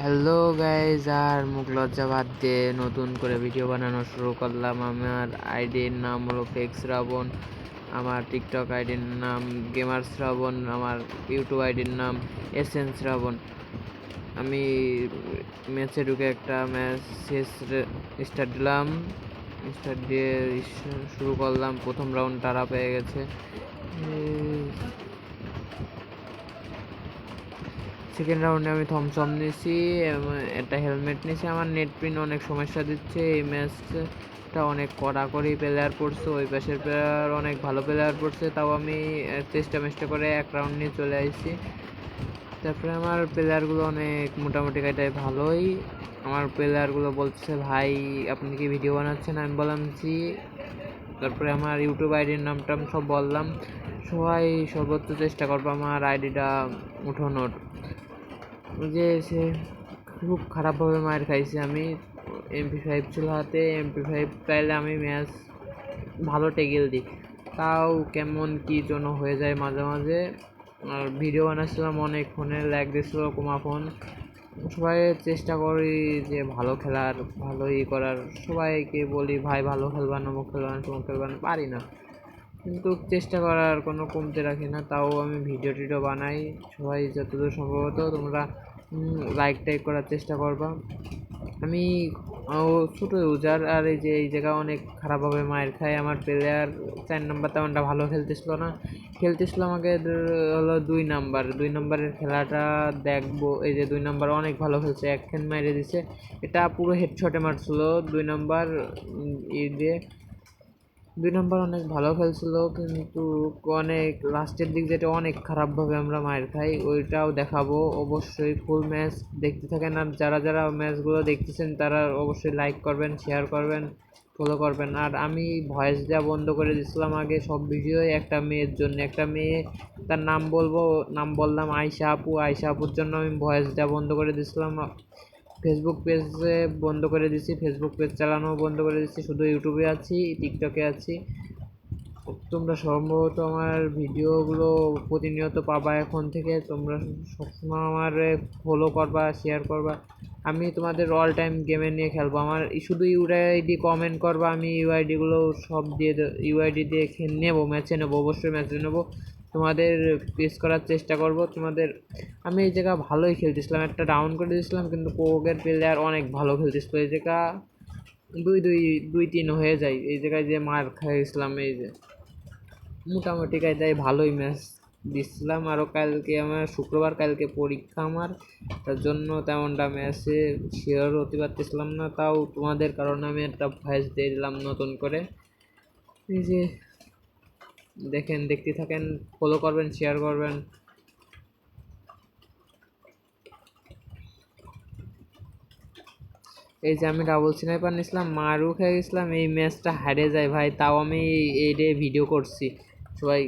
Hello guys, আর মুখ লজ্জা বাদ দিয়ে নতুন করে ভিডিও বানানো শুরু করলাম। আমার আইডির নাম হলো ফেক শ্রাবণ, আমার টিকটক আইডির নাম গেমার শ্রাবণ, আমার ইউটিউব আইডির নাম এসএন শ্রাবণ। আমি ম্যাচে ঢুকে একটা ম্যাচ স্টার্ট দিলাম, স্টার্ট দিয়ে শুরু করলাম। প্রথম রাউন্ড তারা পেয়ে গেছে। সেকেন্ড রাউন্ডে আমি থমসম নিয়েছি, একটা হেলমেট নিয়েছি। আমার নেট পিন অনেক সমস্যা দিচ্ছে। এই ম্যাচটা অনেক কড়াকড়ি প্লেয়ার পড়ছে, ওই পাশের প্লেয়ার অনেক ভালো প্লেয়ার পড়ছে, তাও আমি চেষ্টা করে এক রাউন্ড নিয়ে চলে আসছি। তারপরে আমার প্লেয়ারগুলো অনেক মোটামুটি কাটায় ভালোই। আমার প্লেয়ারগুলো বলছে, ভাই আপনি কি ভিডিও বানাচ্ছেন? আমি বললাম জি। তারপরে আমার ইউটিউব আইডির নামটা সব বললাম। সবাই সর্বোচ্চ চেষ্টা করবো আমার আইডিটা উঠানোর। যে সে খুব খারাপভাবে মার খাইছি আমি। MP5 ছিল হাতে, MP5 পাইলে আমি ম্যাচ ভালো টেগেল দিই, তাও কেমন কী জন্য হয়ে যায় মাঝে মাঝে। আর ভিডিও বানাচ্ছিলাম অনেক, ফোনে ল্যাগ দিচ্ছিলো কমা ফোন। সবাই চেষ্টা করি যে ভালো খেলার, ভালো করার। সবাইকে বলি ভাই ভালো খেলবান, অমুক খেলবান, তমুক খেলবান, পারি না, কিন্তু চেষ্টা করার কোনো কমতে রাখি না। তাও আমি ভিডিও টিডিও বানাই। সবাই যতদূর সম্ভবত তোমরা লাইক টাইক করার চেষ্টা করবা। আমি ছোটো ইউজার, আর এই যে এই জায়গা অনেক খারাপভাবে মায়ের খায়। আমার প্লেয়ার 4 নাম্বার তেমনটা ভালো খেলতেছিল না, আমাকে হলো 2 নাম্বারের খেলাটা দেখবো। এই যে 2 নাম্বার অনেক ভালো খেলছে, এক খেন মাইরে দিছে, এটা পুরো হেডশটে মারছিল 2 নাম্বার। দিয়ে 2 নাম্বার অনেক ভালো খেলছিল, কিন্তু অনেক লাস্টের দিক যেটা অনেক খারাপভাবে আমরা মার খাই, ওইটাও দেখাবো। অবশ্যই ফুল ম্যাচ দেখতে থাকেন, আর যারা যারা ম্যাচগুলো দেখতেছেন তারা অবশ্যই লাইক করবেন, শেয়ার করবেন, ফলো করবেন। আর আমি ভয়েস দেওয়া বন্ধ করে দিয়েছিলাম আগে সব ভিডিওয় একটা মেয়ের জন্য। একটা মেয়ে, তার নাম বললাম আয়শা আপু। আয়শা আপুর জন্য আমি ভয়েস দেওয়া বন্ধ করে দিয়েছিলাম। ফেসবুক পেজে বন্ধ করে দিচ্ছি, ফেসবুক পেজ চালানো বন্ধ করে দিচ্ছি, শুধু ইউটিউবে আছি, টিকটকে আছি। তোমরা সম্ভবত আমার ভিডিওগুলো প্রতিনিয়ত পাবা এখন থেকে। তোমরা সবসময় আমার ফলো করবা, শেয়ার করবা। আমি তোমাদের অল টাইম গেমে নিয়ে খেলবো। আমার শুধু ইউআইডি কমেন্ট করবা, আমি ইউআইডিগুলো সব দিয়ে ইউআইডি দিয়ে নেবো, ম্যাচে নেবো, অবশ্যই ম্যাচে নেবো। তোমাদের পেস করার চেষ্টা করব তোমাদের। আমি এই জায়গা ভালোই খেলতেছিলাম, একটা ডাউন করে দিয়েছিলাম, কিন্তু কোকের প্লেয়ার অনেক ভালো খেলতেছিল। এই জায়গা 2-3 হয়ে যায়। এই জায়গায় যে মার খাইছিলাম, এই যে মোটামুটি কায়দায় ভালোই ম্যাচ দিচ্ছিলাম। আরও কালকে আমার শুক্রবার, কালকে পরীক্ষা আমার, তার জন্য তেমনটা ম্যাচে শিওর হতে পারতেছিলাম না। তাও তোমাদের কারণে আমি একটা ভয়েস দিয়ে দিলাম নতুন করে। এই যে দেখেন, দেখতে থাকেন, ফলো করবেন, শেয়ার করবেন। এই যে আমি ডাবল স্নাইপার নিয়েছিলাম, মারও খেয়ে গেছিলাম, এই ম্যাচটা হারে যায় ভাই, তাও আমি এই ভিডিও করছি। সবাই